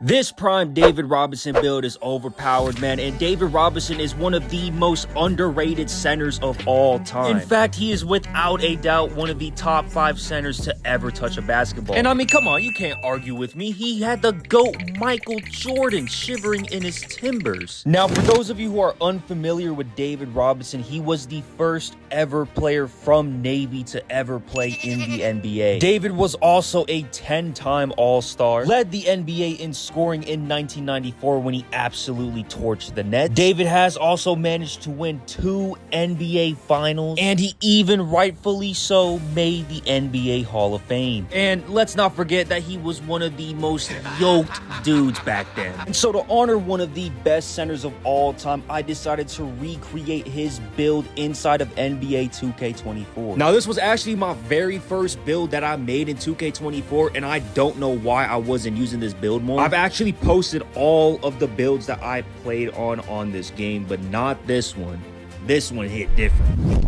This prime David Robinson build is overpowered, man, and David Robinson is one of the most underrated centers of all time. In fact, he is without a doubt one of the top 5 centers to ever touch a basketball. And I mean, come on, you can't argue with me. He had the GOAT Michael Jordan shivering in his timbers. Now, for those of you who are unfamiliar with David Robinson, he was the first ever player from Navy to ever play in the NBA. David was also a 10-time All-Star, led the NBA in scoring in 1994 when he absolutely torched the net. David has also managed to win 2 NBA Finals, and he even rightfully so made the NBA Hall of Fame. And let's not forget that he was one of the most yoked dudes back then. And so to honor one of the best centers of all time, I decided to recreate his build inside of NBA 2K24. Now, this was actually my very first build that I made in 2K24, and I don't know why I wasn't using this build more. I've actually posted all of the builds that I played on this game, but not this one. This one hit different.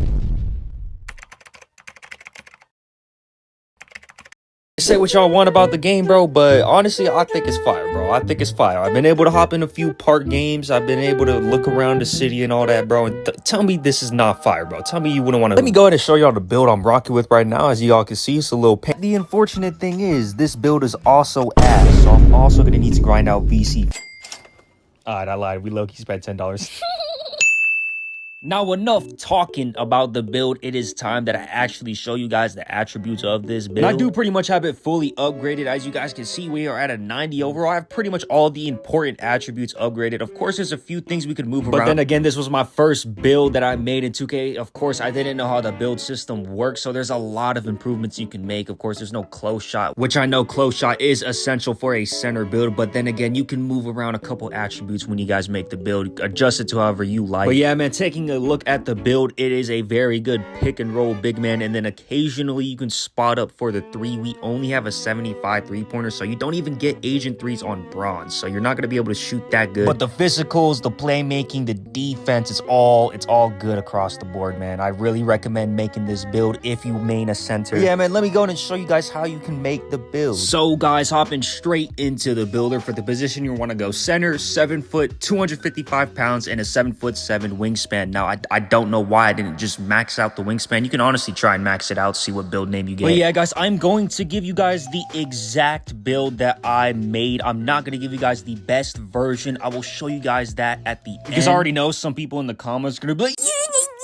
Say what y'all want about the game, bro, but honestly, I think it's fire, bro. I think it's fire. I've been able to hop in a few park games. I've been able to look around the city and all that, bro. And tell me this is not fire, bro. Tell me you wouldn't want to. Let me go ahead and show y'all the build I'm rocking with right now. As y'all can see, it's a little pain. The unfortunate thing is, this build is also ass, so I'm also gonna need to grind out VC. Alright, I lied. We low-key spent $10. Now, enough talking about the build. It is time that I actually show you guys the attributes of this build. And I do pretty much have it fully upgraded. As you guys can see, we are at a 90 overall. I have pretty much all the important attributes upgraded. Of course, there's a few things we could move around. But then again, this was my first build that I made in 2K. Of course, I didn't know how the build system works, so there's a lot of improvements you can make. Of course, there's no close shot, which I know close shot is essential for a center build. But then again, you can move around a couple attributes when you guys make the build. Adjust it to however you like. But yeah, man, taking a look at the build, it is a very good pick and roll big man, and then occasionally you can spot up for the 3. We only have a 75 3-pointer, so you don't even get agent 3s on bronze, so you're not going to be able to shoot that good. But the physicals, the playmaking, the defense, it's all good across the board, man. I really recommend making this build if you main a center. Yeah, man, let me go and show you guys how you can make the build. So guys, hopping straight into the builder. For the position you want to go center, 7 foot 255 pounds and a 7'7" wingspan. Now I don't know why I didn't just max out the wingspan. You can honestly try and max it out, see what build name you get. But yeah, guys, I'm going to give you guys the exact build that I made. I'm not going to give you guys the best version. I will show you guys that at the end. Because I already know some people in the comments are going to be like,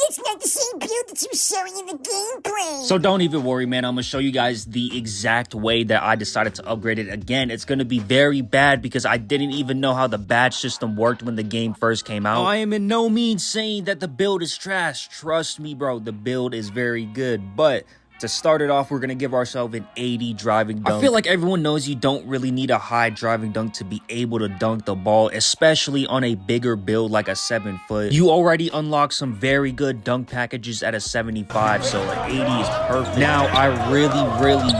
it's not the same build that you showing in the gameplay. So don't even worry, man. I'm going to show you guys the exact way that I decided to upgrade it. Again, it's going to be very bad because I didn't even know how the badge system worked when the game first came out. I am in no means saying that the build is trash. Trust me, bro. The build is very good, but to start it off, we're going to give ourselves an 80 driving dunk. I feel like everyone knows you don't really need a high driving dunk to be able to dunk the ball, especially on a bigger build like a 7 foot. You already unlock some very good dunk packages at a 75, so an 80 is perfect. Now, I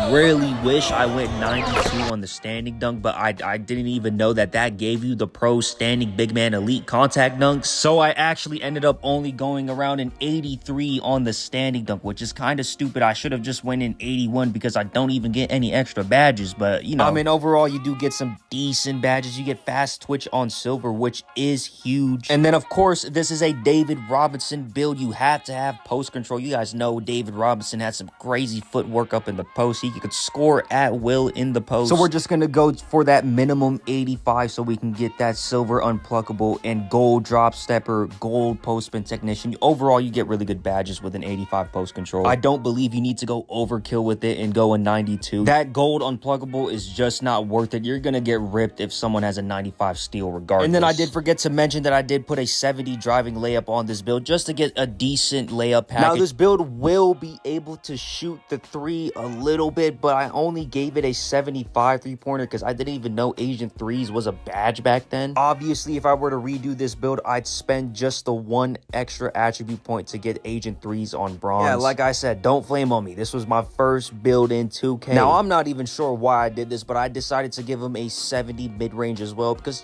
really wish I went 92 on the standing dunk, but I didn't even know that gave you the pro standing big man elite contact dunks. So I actually ended up only going around an 83 on the standing dunk, which is kind of stupid. I should have just went in 81 because I don't even get any extra badges, but you know, I mean, overall you do get some decent badges. You get fast twitch on silver, which is huge. And then of course, this is a David Robinson build. You have to have post control. You guys know David Robinson had some crazy footwork up in the post. He could score at will in the post. So we're just gonna go for that minimum 85 so we can get that silver unpluckable and gold drop stepper, gold post spin technician. Overall, you get really good badges with an 85 post control. I don't believe you need to go overkill with it and go a 92. That gold unpluckable is just not worth it. You're gonna get ripped if someone has a 95 steal regardless. And then I did forget to mention that I did put a 70 driving layup on this build just to get a decent layup package. Now this build will be able to shoot the 3 a little bit, but I only gave it a 75 3-pointer because I didn't even know Agent 3s was a badge back then. Obviously, if I were to redo this build, I'd spend just the 1 extra attribute point to get Agent 3s on bronze. Yeah, like I said, don't flame on me. This was my first build in 2K. Now, I'm not even sure why I did this, but I decided to give him a 70 mid-range as well, because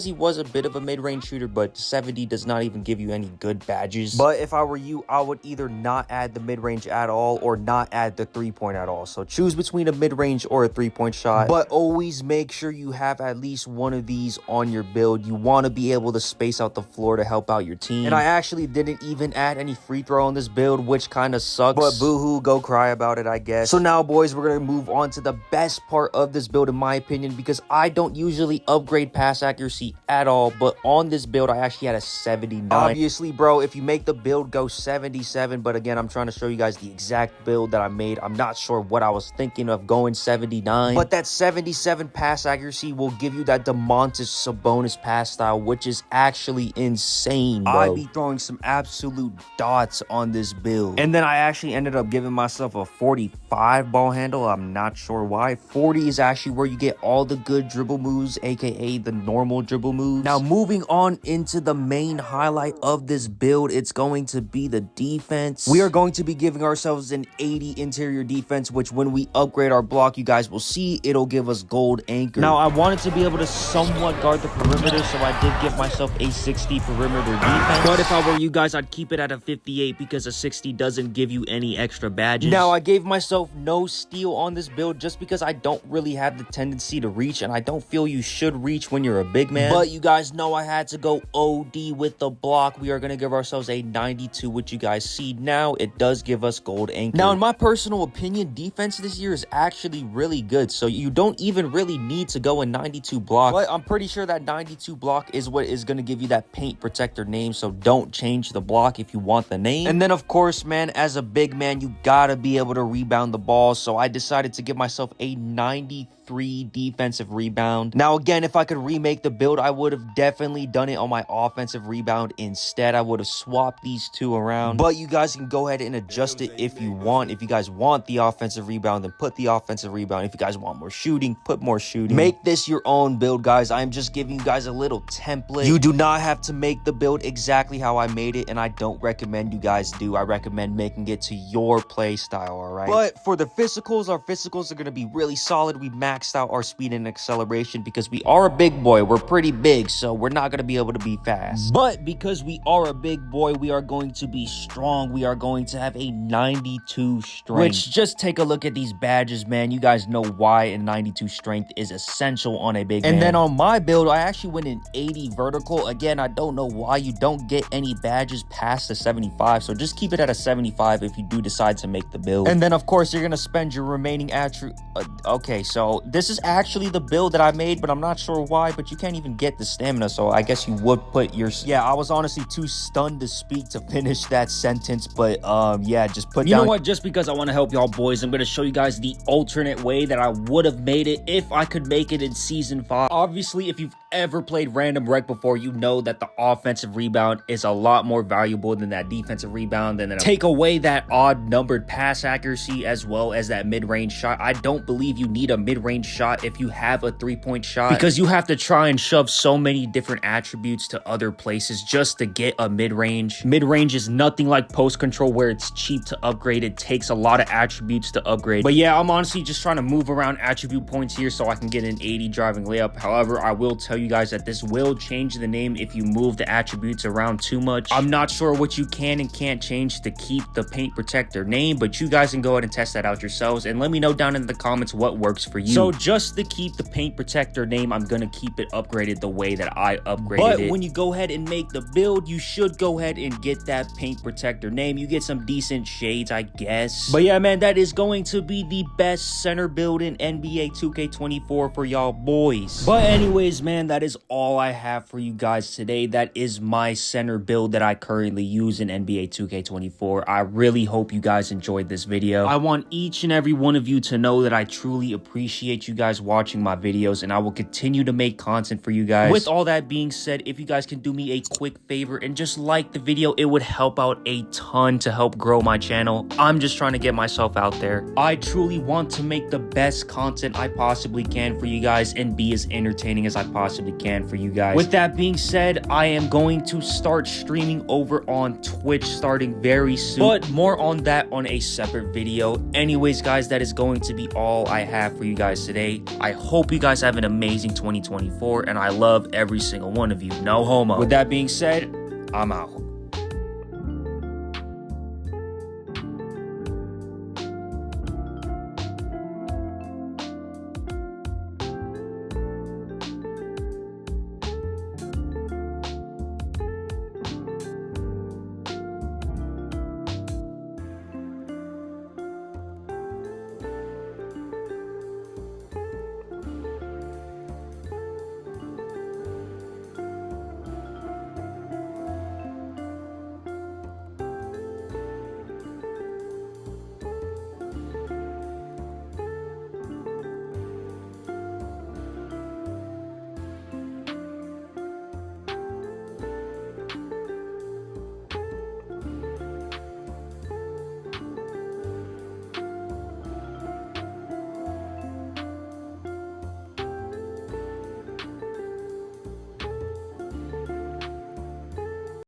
he was a bit of a mid-range shooter, but 70 does not even give you any good badges. But if I were you, I would either not add the mid-range at all or not add the 3-point at all. So choose between a mid-range or a 3-point shot, but always make sure you have at least one of these on your build. You want to be able to space out the floor to help out your team. And I actually didn't even add any free throw on this build, which kind of sucks, but boo-hoo, go cry about it, I guess. So now, boys, we're gonna move on to the best part of this build, in my opinion, because I don't usually upgrade pass accuracy at all, but on this build I actually had a 79. Obviously, bro, if you make the build go 77, but again, I'm trying to show you guys the exact build that I made. I'm not sure what I was thinking of going 79, but that 77 pass accuracy will give you that Domantas Sabonis pass style, which is actually insane, bro. I'd be throwing some absolute dots on this build. And then I actually ended up giving myself a 45 ball handle. I'm not sure why. 40 is actually where you get all the good dribble moves, aka the normal dribble moves. Now, moving on into the main highlight of this build, it's going to be the defense. We are going to be giving ourselves an 80 interior defense, which when we upgrade our block, you guys will see it'll give us gold anchor. Now, I wanted to be able to somewhat guard the perimeter, so I did give myself a 60 perimeter defense. But if I were you guys, I'd keep it at a 58 because a 60 doesn't give you any extra badges. Now, I gave myself no steal on this build just because I don't really have the tendency to reach, and I don't feel you should reach when you're a big man. But you guys know I had to go OD with the block. We are going to give ourselves a 92, which you guys see now. It does give us gold anchor. Now, in my personal opinion, defense this year is actually really good, so you don't even really need to go a 92 block. But I'm pretty sure that 92 block is what is going to give you that paint protector name, so don't change the block if you want the name. And then, of course, man, as a big man, you gotta be able to rebound the ball, so I decided to give myself a 93 defensive rebound. Now, again, if I could remake the build, I would have definitely done it on my offensive rebound instead. I would have swapped these two around, but you guys can go ahead and adjust it if you want. If you guys want the offensive rebound, then put the offensive rebound. If you guys want more shooting, put more shooting. Make this your own build, guys. I'm just giving you guys a little template. You do not have to make the build exactly how I made it, and I don't recommend you guys do. I recommend making it to your play style, all right? But for the physicals, our physicals are going to be really solid. We maxed out our speed and acceleration because we are a big boy. We're pretty big, so we're not going to be able to be fast. But because we are a big boy, we are going to be strong. We are going to have a 92 strength, which, just take a look at these badges, man. You guys know why a 92 strength is essential on a big man. And then on my build, I actually went in 80 vertical. Again, I don't know why you don't get any badges past the 75, so just keep it at a 75 if you do decide to make the build. And then, of course, you're going to spend your remaining attribute. Okay, so this is actually the build that I made, but I'm not sure why, but you can't even get the stamina, so I guess you would put your... Yeah, I was honestly too stunned to speak to finish that sentence, but yeah, just put down... You know what, just because I want to help y'all boys, I'm going to show you guys the alternate way that I would have made it if I could make it in Season 5. Obviously, if you've ever played random rec before, you know that the offensive rebound is a lot more valuable than that defensive rebound, and then take away that odd numbered pass accuracy as well as that mid-range shot. I don't believe you need a mid-range shot if you have a 3-point shot, because you have to try and shove so many different attributes to other places just to get a mid-range. Mid-range is nothing like post control where it's cheap to upgrade. It takes a lot of attributes to upgrade. But yeah, I'm honestly just trying to move around attribute points here so I can get an 80 driving layup. However, I will tell you guys that this will change the name if you move the attributes around too much. I'm not sure what you can and can't change to keep the paint protector name, but you guys can go ahead and test that out yourselves and let me know down in the comments what works for you. So just to keep the paint protector name, I'm gonna keep it upgraded the way that I upgraded it. But when you go ahead and make the build, you should go ahead and get that paint protector name. You get some decent shades, I guess. But yeah, man, that is going to be the best center build in NBA 2K24 for y'all boys. But anyways, man, that is all I have for you guys today. That is my center build that I currently use in NBA 2K24. I really hope you guys enjoyed this video. I want each and every one of you to know that I truly appreciate appreciate you guys watching my videos, and I will continue to make content for you guys. With all that being said, if you guys can do me a quick favor and just like the video, it would help out a ton to help grow my channel. I'm just trying to get myself out there. I truly want to make the best content I possibly can for you guys and be as entertaining as I possibly can for you guys. With that being said, I am going to start streaming over on Twitch starting very soon, but more on that on a separate video. Anyways, guys, that is going to be all I have for you guys today. I hope you guys have an amazing 2024, and I love every single one of you. No homo. With that being said, I'm out.